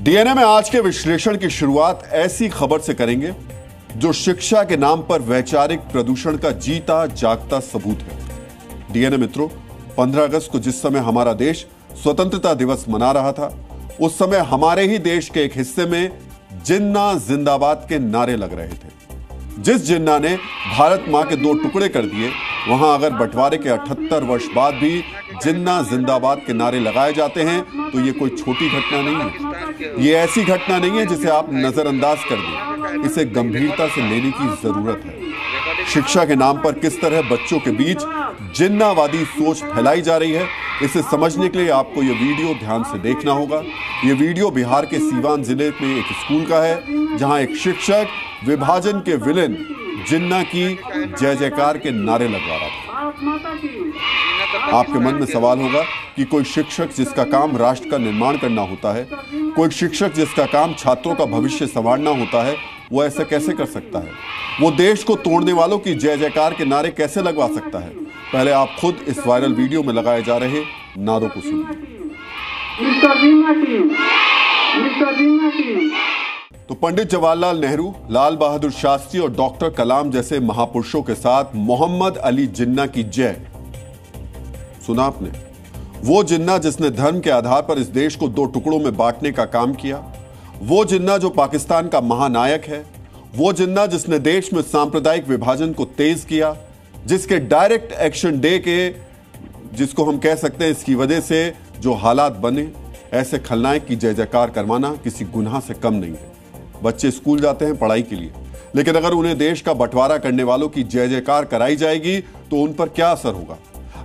DNA में आज के विश्लेषण की शुरुआत ऐसी खबर से करेंगे जो शिक्षा के नाम पर वैचारिक प्रदूषण का जीता जागता सबूत है। डीएनए मित्रों, 15 अगस्त को जिस समय हमारा देश स्वतंत्रता दिवस मना रहा था, उस समय हमारे ही देश के एक हिस्से में जिन्ना जिंदाबाद के नारे लग रहे थे। जिस जिन्ना ने भारत मां के 2 टुकड़े कर दिए, वहां अगर बंटवारे के 78 वर्ष बाद भी जिन्ना जिंदाबाद के नारे लगाए जाते हैं तो ये कोई छोटी घटना नहीं है। ये ऐसी घटना नहीं है जिसे आप नजरअंदाज कर दें। इसे गंभीरता से लेने की जरूरत है। शिक्षा के नाम पर किस तरह बच्चों के बीच जिन्नावादी सोच फैलाई जा रही है, इसे समझने के लिए आपको यह वीडियो ध्यान से देखना होगा। यह वीडियो बिहार के सीवान जिले में एक स्कूल का है, जहां एक शिक्षक विभाजन के विलेन जिन्ना की जय जयकार के नारे लगवा रहा था। आपके मन में सवाल होगा कि कोई शिक्षक जिसका काम राष्ट्र का निर्माण करना होता है, कोई शिक्षक जिसका काम छात्रों का भविष्य संवारना होता है, वो ऐसा कैसे कर सकता है? वो देश को तोड़ने वालों की जय जयकार के नारे कैसे लगवा सकता है? पहले आप खुद इस वायरल वीडियो में लगाए जा रहे नारों को सुनिए। तो पंडित जवाहरलाल नेहरू, लाल बहादुर शास्त्री और डॉक्टर कलाम जैसे महापुरुषों के साथ मोहम्मद अली जिन्ना की जय। सुना आपने? वो जिन्ना जिसने धर्म के आधार पर इस देश को 2 टुकड़ों में बांटने का काम किया, वो जिन्ना जो पाकिस्तान का महानायक है, वो जिन्ना जिसने देश में सांप्रदायिक विभाजन को तेज किया, जिसके डायरेक्ट एक्शन डे के, जिसको हम कह सकते हैं इसकी वजह से जो हालात बने, ऐसे खलनायक की जय जयकार करवाना किसी गुनाह से कम नहीं है। बच्चे स्कूल जाते हैं पढ़ाई के लिए, लेकिन अगर उन्हें देश का बंटवारा करने वालों की जय जयकार कराई जाएगी तो उन पर क्या असर होगा?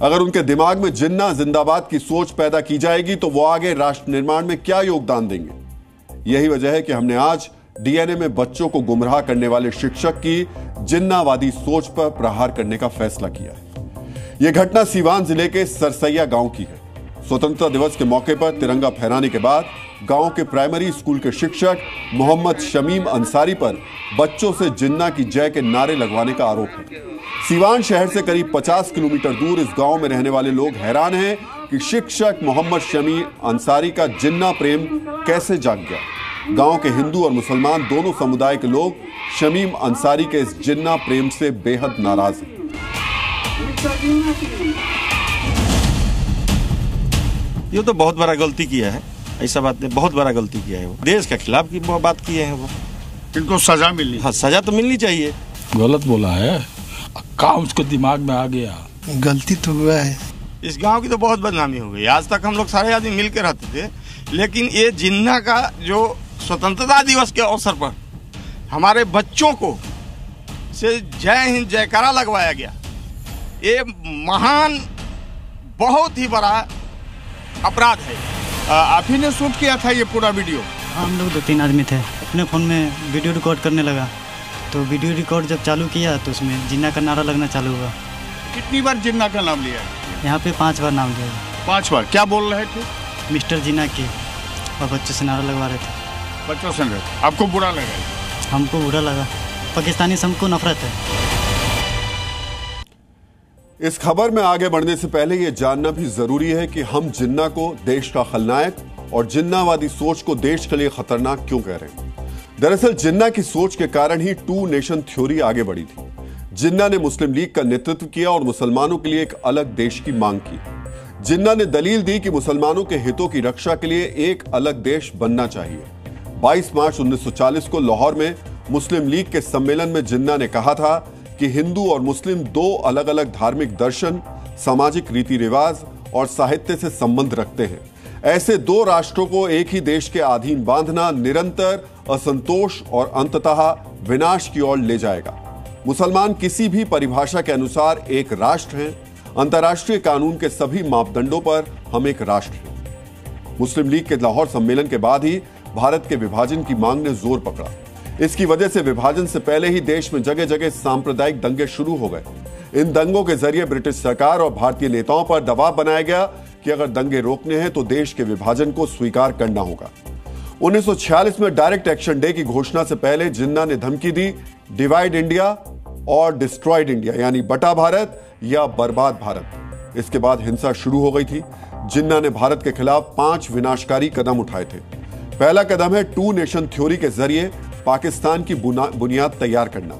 अगर उनके दिमाग में जिन्ना जिंदाबाद की सोच पैदा की जाएगी तो वो आगे राष्ट्र निर्माण में क्या योगदान देंगे? यही वजह है कि हमने आज डीएनए में बच्चों को गुमराह करने वाले शिक्षक की जिन्नावादी सोच पर प्रहार करने का फैसला किया है। यह घटना सीवान जिले के सरसैया गांव की है। स्वतंत्रता दिवस के मौके पर तिरंगा फहराने के बाद गांव के प्राइमरी स्कूल के शिक्षक मोहम्मद शमीम अंसारी पर बच्चों से जिन्ना की जय के नारे लगवाने का आरोप है। सीवान शहर से करीब 50 किलोमीटर दूर इस गांव में रहने वाले लोग हैरान हैं कि शिक्षक मोहम्मद शमीम अंसारी का जिन्ना प्रेम कैसे जाग गया। गांव के हिंदू और मुसलमान दोनों समुदाय के लोग शमीम अंसारी के इस जिन्ना प्रेम से बेहद नाराज हैं। ये तो बहुत बड़ा गलती किया है, ऐसा बात नहीं, बहुत बड़ा गलती किया है। वो देश के खिलाफ की बात किए हैं। वो इनको सजा मिलनी, हाँ सजा तो मिलनी चाहिए। गलत बोला है, का उसको दिमाग में आ गया। गलती तो हुआ है। इस गांव की तो बहुत बदनामी हो गई। आज तक हम लोग सारे आदमी मिल के रहते थे, लेकिन ये जिन्ना का जो स्वतंत्रता दिवस के अवसर पर हमारे बच्चों को से जय हिंद जयकारा लगवाया गया, ये महान बहुत ही बड़ा अपराध है। आप ही ने शूट किया था ये पूरा वीडियो? हम लोग 2-3 आदमी थे, अपने फ़ोन में वीडियो रिकॉर्ड करने लगा, तो वीडियो रिकॉर्ड जब चालू किया तो उसमें जिन्ना का नारा लगना चालू हुआ। कितनी बार जिन्ना का नाम लिया? यहाँ पे 5 बार नाम लिया। 5 बार? क्या बोल रहे थे? मिस्टर जिन्ना की, और बच्चों से नारा लगवा रहे थे। बच्चों से? आपको बुरा लगा? हमको बुरा लगा। पाकिस्तानी से हमको नफरत है। इस खबर में आगे बढ़ने से पहले यह जानना भी जरूरी है कि हम जिन्ना को देश का खलनायक और जिन्नावादी सोच को देश के लिए खतरनाक क्यों कह रहे हैं। दरअसल जिन्ना की सोच के कारण ही 2 नेशन थ्योरी आगे बढ़ी थी। जिन्ना ने मुस्लिम लीग का नेतृत्व किया और मुसलमानों के लिए एक अलग देश की मांग की। जिन्ना ने दलील दी कि मुसलमानों के हितों की रक्षा के लिए एक अलग देश बनना चाहिए। 22 मार्च 1940 को लाहौर में मुस्लिम लीग के सम्मेलन में जिन्ना ने कहा था कि हिंदू और मुस्लिम 2 अलग अलग धार्मिक दर्शन, सामाजिक रीति रिवाज और साहित्य से संबंध रखते हैं। ऐसे 2 राष्ट्रों को एक ही देश के अधीन बांधना निरंतर असंतोष और अंततः विनाश की ओर ले जाएगा। मुसलमान किसी भी परिभाषा के अनुसार एक राष्ट्र हैं। अंतर्राष्ट्रीय कानून के सभी मापदंडों पर हम एक राष्ट्र हैं। मुस्लिम लीग के लाहौर सम्मेलन के बाद ही भारत के विभाजन की मांग ने जोर पकड़ा। इसकी वजह से विभाजन से पहले ही देश में जगह जगह सांप्रदायिक दंगे शुरू हो गए। इन दंगों के जरिए ब्रिटिश सरकार और भारतीय नेताओं पर दबाव बनाया गया कि अगर दंगे रोकने हैं तो देश के विभाजन को स्वीकार करना होगा। 1946 में डायरेक्ट एक्शन डे की घोषणा से पहले जिन्ना ने धमकी दी, डिवाइड इंडिया और डिस्ट्रॉयड इंडिया, यानी बटा भारत या बर्बाद भारत। इसके बाद हिंसा शुरू हो गई थी। जिन्ना ने भारत के खिलाफ 5 विनाशकारी कदम उठाए थे। पहला कदम है 2 नेशन थ्योरी के जरिए पाकिस्तान की बुनियाद तैयार करना।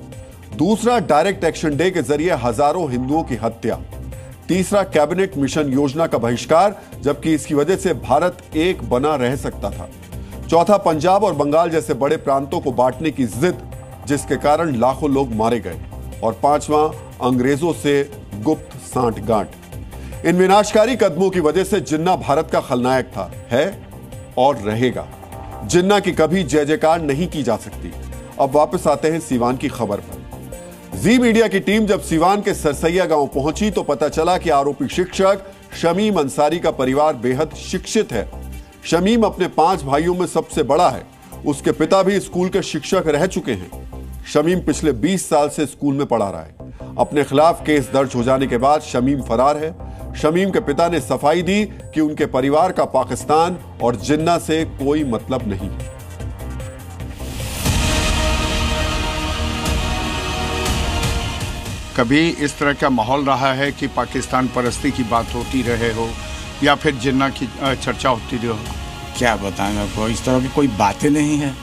दूसरा, डायरेक्ट एक्शन डे के जरिए हजारों हिंदुओं की हत्या। तीसरा, कैबिनेट मिशन योजना का बहिष्कार, जबकि इसकी वजह से भारत एक बना रह सकता था। चौथा, पंजाब और बंगाल जैसे बड़े प्रांतों को बांटने की जिद, जिसके कारण लाखों लोग मारे गए। और पांचवां, अंग्रेजों से गुप्त सांठगांठ। इन विनाशकारी कदमों की वजह से जिन्ना भारत का खलनायक था, है और रहेगा। जिन्ना की कभी जय जयकार नहीं की जा सकती। अब वापस आते हैं सीवान की खबर पर। जी मीडिया की टीम जब सीवान के सरसैया गांव पहुंची तो पता चला कि आरोपी शिक्षक शमीम अंसारी का परिवार बेहद शिक्षित है। शमीम अपने 5 भाइयों में सबसे बड़ा है। उसके पिता भी स्कूल के शिक्षक रह चुके हैं। शमीम पिछले 20 साल से स्कूल में पढ़ा रहा है। अपने खिलाफ केस दर्ज हो जाने के बाद शमीम फरार है। शमीम के पिता ने सफाई दी कि उनके परिवार का पाकिस्तान और जिन्ना से कोई मतलब नहीं। कभी इस तरह का माहौल रहा है कि पाकिस्तान परस्ती की बात होती रहे हो या फिर जिन्ना की चर्चा होती रही हो? क्या बताएं आपको, इस तरह की कोई बातें नहीं है।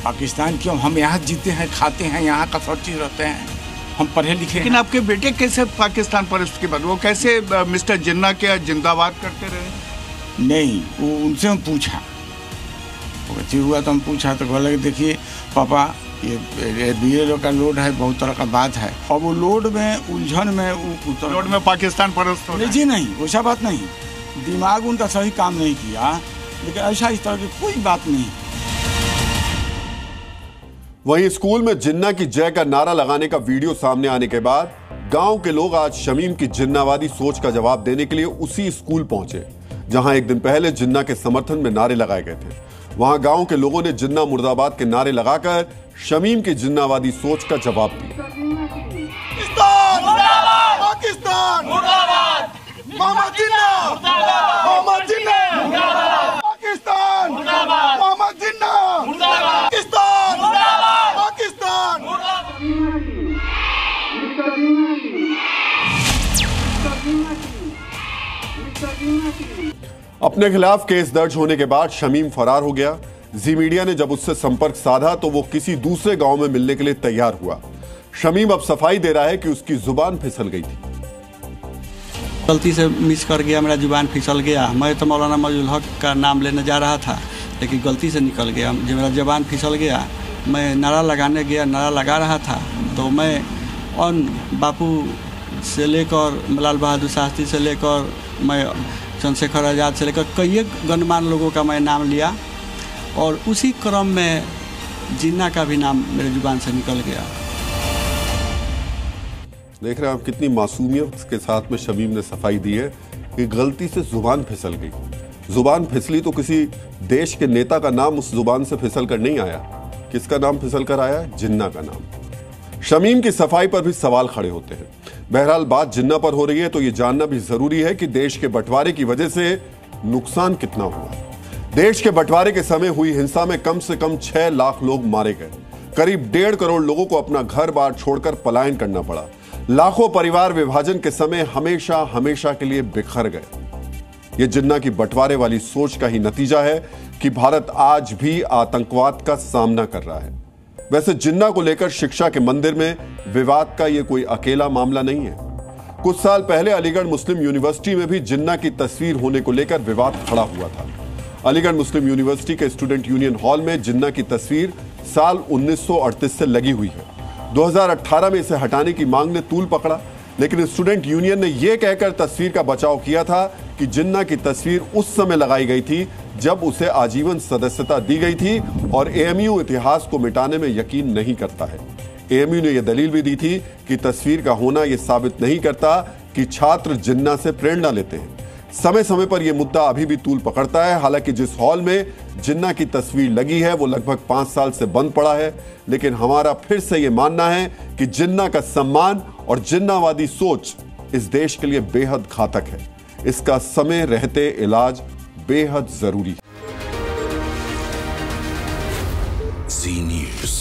पाकिस्तान क्यों, हम यहाँ जीते हैं, खाते हैं, यहाँ का सब चीज रहते हैं, हम पढ़े लिखे। लेकिन आपके बेटे कैसे पाकिस्तान परस्त के बाद वो कैसे मिस्टर जिन्ना के जिंदाबाद करते रहे? नहीं, वो उनसे हम पूछा, हुआ तो हम पूछा तो बोला कि देखिए पापा, ये बीएलओ का लोड है, बहुत तरह का बात है, और वो लोड में उलझन में लोड में पाकिस्तान परस्त हो जी नहीं, वैसा बात नहीं। दिमाग उनका सही काम नहीं किया, लेकिन ऐसा इस तरह की कोई बात नहीं। वहीं स्कूल में जिन्ना की जय का नारा लगाने का वीडियो सामने आने के बाद गांव के लोग आज शमीम की जिन्नावादी सोच का जवाब देने के लिए उसी स्कूल पहुंचे जहां एक दिन पहले जिन्ना के समर्थन में नारे लगाए गए थे। वहां गांव के लोगों ने जिन्ना मुर्दाबाद के नारे लगाकर शमीम की जिन्नावादी सोच का जवाब दिया। पाकिस्तान मुर्दाबाद, मोहम्मद जिन्ना मुर्दाबाद, मोहम्मद जिन्ना मुर्दाबाद, पाकिस्तान मुर्दाबाद, मोहम्मद जिन्ना मुर्दाबाद, पाकिस्तान मुर्दाबाद, पाकिस्तान मुर्दाबाद। अपने खिलाफ केस दर्ज होने के बाद शमीम फरार हो गया। जी मीडिया ने जब उससे संपर्क साधा तो वो किसी दूसरे गांव में मिलने के लिए तैयार हुआ। शमीम अब सफाई दे रहा है कि उसकी जुबान फिसल गई थी। गलती से मिस कर गया, मेरा जुबान फिसल गया। मैं तो मौलाना मौजूद हक का नाम लेने जा रहा था, लेकिन गलती से निकल गया। जब मेरा जुबान फिसल गया, मैं नारा लगाने गया, नारा लगा रहा था तो मैं और बापू से लेकर लाल बहादुर शास्त्री से लेकर मैं चंद्रशेखर आज़ाद से लेकर कई गणमान्य लोगों का मैं नाम लिया, और उसी क्रम में जिन्ना का भी नाम मेरे जुबान से निकल गया। देख रहे हैं आप कितनी मासूमियत के साथ में शमीम ने सफाई दी है कि गलती से जुबान फिसल गई। जुबान फिसली तो किसी देश के नेता का नाम उस जुबान से फिसल कर नहीं आया। किसका नाम फिसल कर आया? जिन्ना का नाम। शमीम की सफाई पर भी सवाल खड़े होते हैं। बहरहाल बात जिन्ना पर हो रही है तो यह जानना भी जरूरी है कि देश के बंटवारे की वजह से नुकसान कितना हुआ। देश के बंटवारे के समय हुई हिंसा में कम से कम 6 लाख लोग मारे गए। करीब 1.5 करोड़ लोगों को अपना घर बार छोड़कर पलायन करना पड़ा। लाखों परिवार विभाजन के समय हमेशा हमेशा के लिए बिखर गए। यह जिन्ना की बंटवारे वाली सोच का ही नतीजा है कि भारत आज भी आतंकवाद का सामना कर रहा है। वैसे जिन्ना को लेकर शिक्षा के मंदिर में विवाद का यह कोई अकेला मामला नहीं है। कुछ साल पहले अलीगढ़ मुस्लिम यूनिवर्सिटी में भी जिन्ना की तस्वीर होने को लेकर विवाद खड़ा हुआ था। अलीगढ़ मुस्लिम यूनिवर्सिटी के स्टूडेंट यूनियन हॉल में जिन्ना की तस्वीर साल 1938 से लगी हुई है। 2018 में इसे हटाने की मांग ने तूल पकड़ा, लेकिन स्टूडेंट यूनियन ने यह कहकर तस्वीर का बचाव किया था कि जिन्ना की तस्वीर उस समय लगाई गई थी जब उसे आजीवन सदस्यता दी गई थी और एएमयू इतिहास को मिटाने में यकीन नहीं करता है। एएमयू ने यह दलील भी दी थी कि तस्वीर का होना यह साबित नहीं करता कि छात्र जिन्ना से प्रेरणा लेते हैं। समय समय पर यह मुद्दा अभी भी तूल पकड़ता है। हालांकि जिस हॉल में जिन्ना की तस्वीर लगी है वो लगभग 5 साल से बंद पड़ा है, लेकिन हमारा फिर से यह मानना है कि जिन्ना का सम्मान और जिन्नावादी सोच इस देश के लिए बेहद घातक है। इसका समय रहते इलाज बेहद जरूरी है। जी न्यूज़।